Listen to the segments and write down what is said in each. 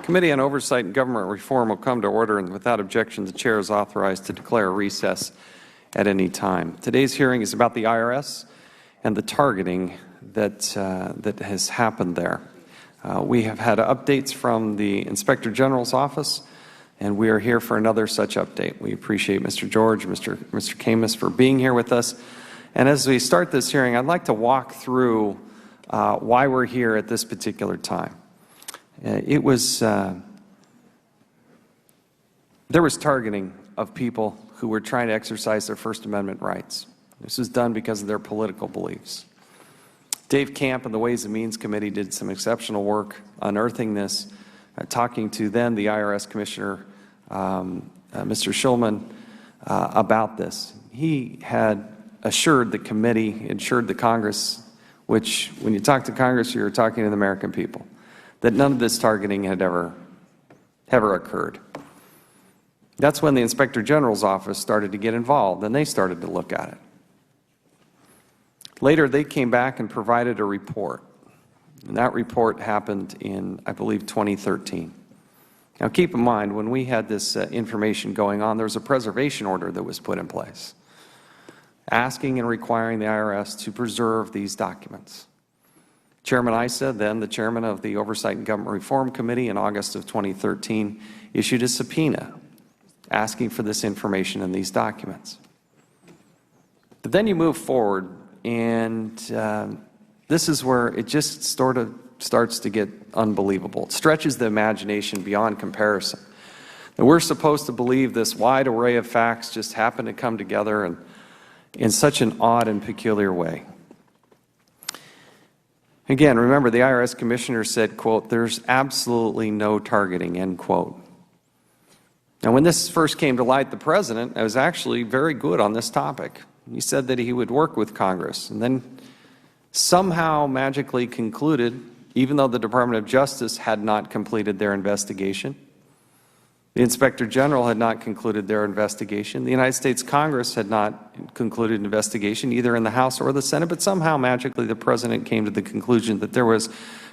Committee on Oversight and Government Reform will come to order, and without objection, the Chair is authorized to declare a recess at any time. Today's hearing is about the IRS and the targeting that has happened there. We have had updates from the Inspector General's office, and we are here for another such update. We appreciate Mr. George, Mr. Camus for being here with us. And as we start this hearing, I'd like to walk through why we're here at this particular time. There was targeting of people who were trying to exercise their First Amendment rights. This was done because of their political beliefs. Dave Camp and the Ways and Means Committee did some exceptional work unearthing this, talking to then the IRS Commissioner, Mr. Schulman, about this. He had assured the committee, assured the Congress, which when you talk to Congress, you're talking to the American people, that none of this targeting had ever occurred. That's when the Inspector General's office started to get involved, and they started to look at it. Later, they came back and provided a report, and that report happened in, I believe, 2013. Now, keep in mind, when we had this information going on, there was a preservation order that was put in place, asking and requiring the IRS to preserve these documents. Chairman Issa, then the chairman of the Oversight and Government Reform Committee in August of 2013, issued a subpoena asking for this information in these documents. But then you move forward, and this is where it just sort of starts to get unbelievable. It stretches the imagination beyond comparison. And we're supposed to believe this wide array of facts just happen to come together in such an odd and peculiar way. Again, remember, the IRS Commissioner said, quote, "There's absolutely no targeting," end quote. Now, when this first came to light, the President was actually very good on this topic. He said that he would work with Congress, and then somehow magically concluded, even though the Department of Justice had not completed their investigation, the Inspector General had not concluded their investigation, the United States Congress had not concluded an investigation, either in the House or the Senate, but somehow magically the President came to the conclusion that there was,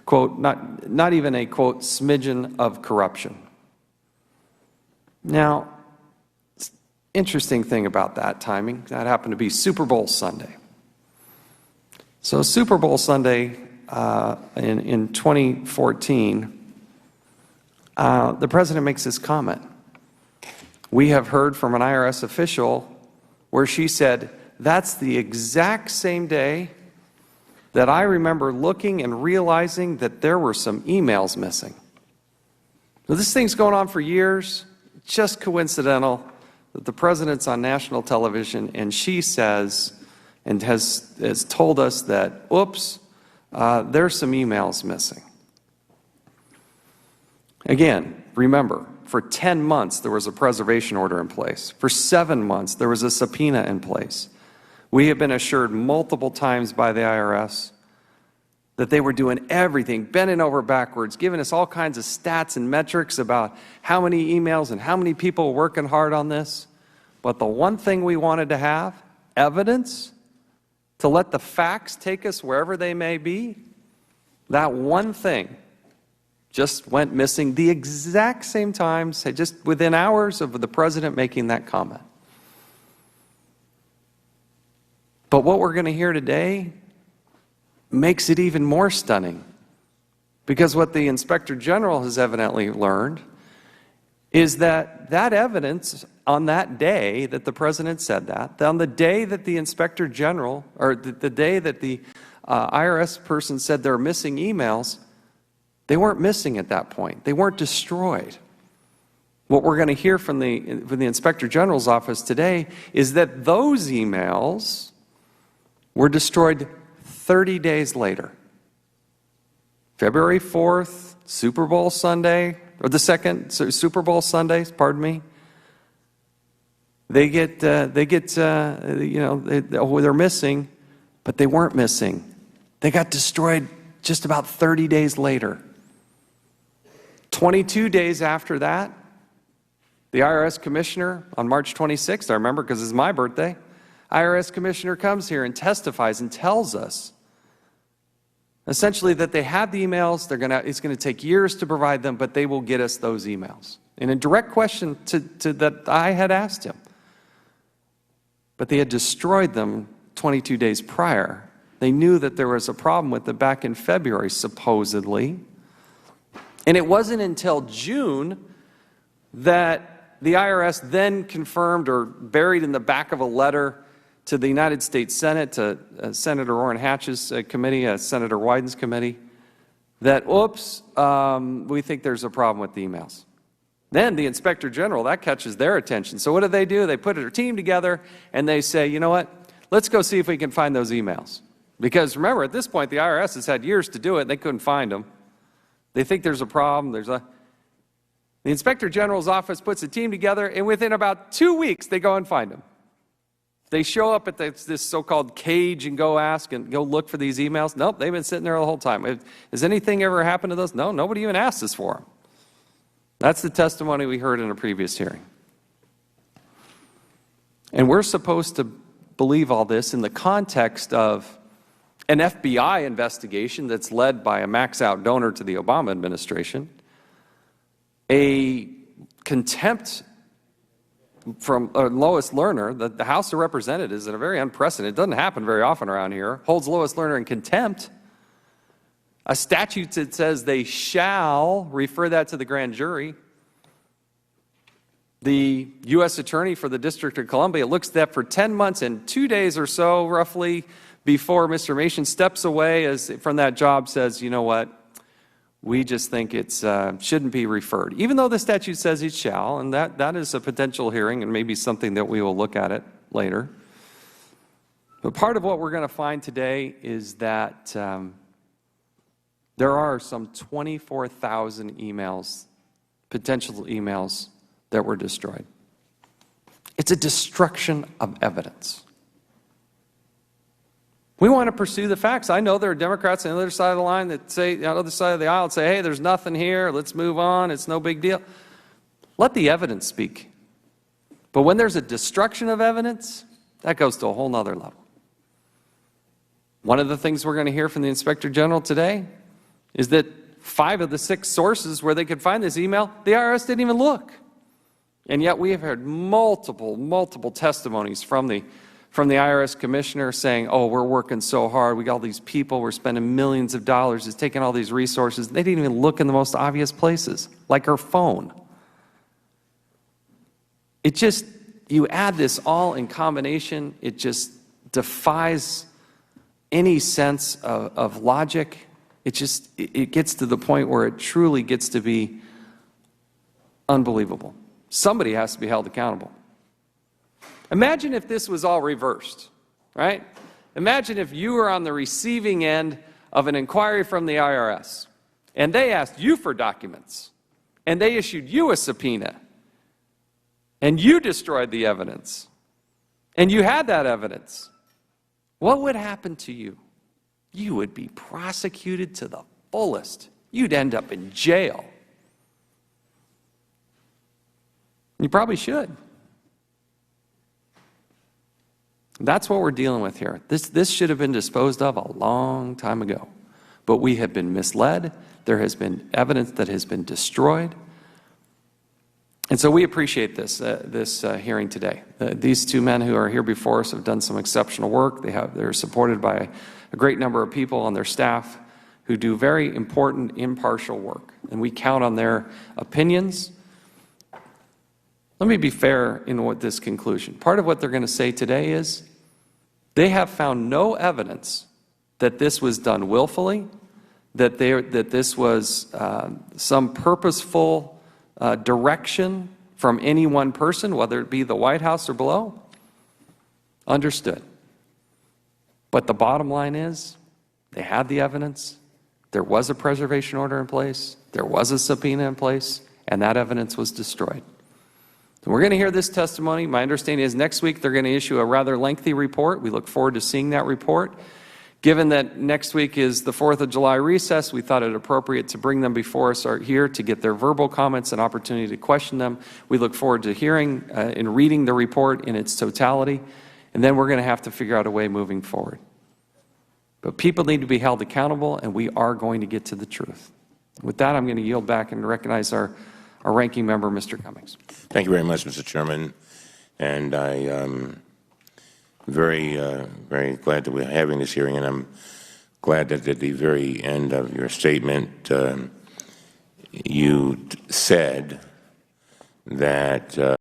quote, not even a, quote, smidgen of corruption. Now, interesting thing about that timing, that happened to be Super Bowl Sunday. So Super Bowl Sunday in 2014, the President makes this comment. We have heard from an IRS official where she said, "That's the exact same day that I remember looking and realizing that there were some emails missing." So this thing's going on for years. It's just coincidental that the President's on national television and she says and has told us that, oops, there's some emails missing. Again, remember, for 10 months there was a preservation order in place. For 7 months there was a subpoena in place. We have been assured multiple times by the IRS that they were doing everything, bending over backwards, giving us all kinds of stats and metrics about how many emails and how many people were working hard on this. But the one thing we wanted to have, evidence, to let the facts take us wherever they may be, that one thing just went missing the exact same time, say just within hours of the President making that comment. But what we're going to hear today makes it even more stunning, because what the Inspector General has evidently learned is that that evidence on that day that the President said that, on the day that the Inspector General, or the day that the IRS person said there were missing emails, they weren't missing at that point. They weren't destroyed. What we're going to hear from the Inspector General's office today is that those emails were destroyed 30 days later. February 4th, Super Bowl Sunday, or the second Super Bowl Sunday, pardon me. They're missing, but they weren't missing. They got destroyed just about 30 days later. 22 days after that, The IRS Commissioner on March 26th, I remember because it's my birthday, IRS Commissioner comes here and testifies and tells us essentially that they have the emails, it's going to take years to provide them, but they will get us those emails. In a direct question that I had asked him. But they had destroyed them 22 days prior. They knew that there was a problem with it back in February, supposedly. And it wasn't until June that the IRS then confirmed, or buried in the back of a letter to the United States Senate, to Senator Orrin Hatch's committee, Senator Wyden's committee, that, oops, we think there's a problem with the emails. Then the Inspector General, that catches their attention. So what do? They put their team together and they say, you know what, let's go see if we can find those emails. Because remember, at this point, the IRS has had years to do it and they couldn't find them. They think there's a problem. The Inspector General's office puts a team together, and within about 2 weeks, they go and find them. They show up at this so-called cage and go ask and go look for these emails. Nope, they've been sitting there the whole time. Has anything ever happened to those? No, nobody even asked us for them. That's the testimony we heard in a previous hearing. And we're supposed to believe all this in the context of an FBI investigation that's led by a max-out donor to the Obama administration, a contempt from Lois Lerner. The House of Representatives, in a very unprecedented, it doesn't happen very often around here, holds Lois Lerner in contempt. A statute that says they shall refer that to the grand jury. The U.S. Attorney for the District of Columbia looks at that for 10 months and 2 days or so, roughly, before Mr. Mason steps away from that job, says, you know what, we just think it shouldn't be referred. Even though the statute says it shall, and that is a potential hearing and maybe something that we will look at it later. But part of what we're going to find today is that there are some 24,000 emails, potential emails, that were destroyed. It's a destruction of evidence. We want to pursue the facts. I know there are Democrats on the other side of the line that say, on the other side of the aisle, say, hey, there's nothing here, let's move on, it's no big deal. Let the evidence speak. But when there's a destruction of evidence, that goes to a whole nother level. One of the things we're going to hear from the Inspector General today is that 5 of the 6 sources where they could find this email, the IRS didn't even look. And yet we have heard multiple testimonies from the IRS Commissioner saying, oh, we're working so hard, we got all these people, we're spending millions of dollars, it's taking all these resources. They didn't even look in the most obvious places, like her phone. It just, you add this all in combination, it just defies any sense of logic. It gets to the point where it truly gets to be unbelievable. Somebody has to be held accountable. Imagine if this was all reversed, right? Imagine if you were on the receiving end of an inquiry from the IRS, and they asked you for documents, and they issued you a subpoena, and you destroyed the evidence, and you had that evidence. What would happen to you? You would be prosecuted to the fullest. You'd end up in jail. You probably should. That's what we're dealing with here. This should have been disposed of a long time ago. But we have been misled. There has been evidence that has been destroyed. And so we appreciate this hearing today. These 2 men who are here before us have done some exceptional work. They're supported by a great number of people on their staff who do very important, impartial work. And we count on their opinions. Let me be fair in this conclusion. Part of what they're going to say today is they have found no evidence that this was done willfully, that this was some purposeful direction from any one person, whether it be the White House or below. Understood. But the bottom line is they had the evidence, there was a preservation order in place, there was a subpoena in place, and that evidence was destroyed. So we're going to hear this testimony. My understanding is next week they're going to issue a rather lengthy report. We look forward to seeing that report. Given that next week is the 4th of July recess, we thought it appropriate to bring them before us here to get their verbal comments and opportunity to question them. We look forward to hearing and reading the report in its totality, and then we're going to have to figure out a way moving forward. But people need to be held accountable, and we are going to get to the truth. With that, I'm going to yield back and recognize our ranking member, Mr. Cummings. Thank you very much, Mr. Chairman. And I am very glad that we're having this hearing, and I'm glad that at the very end of your statement, you said that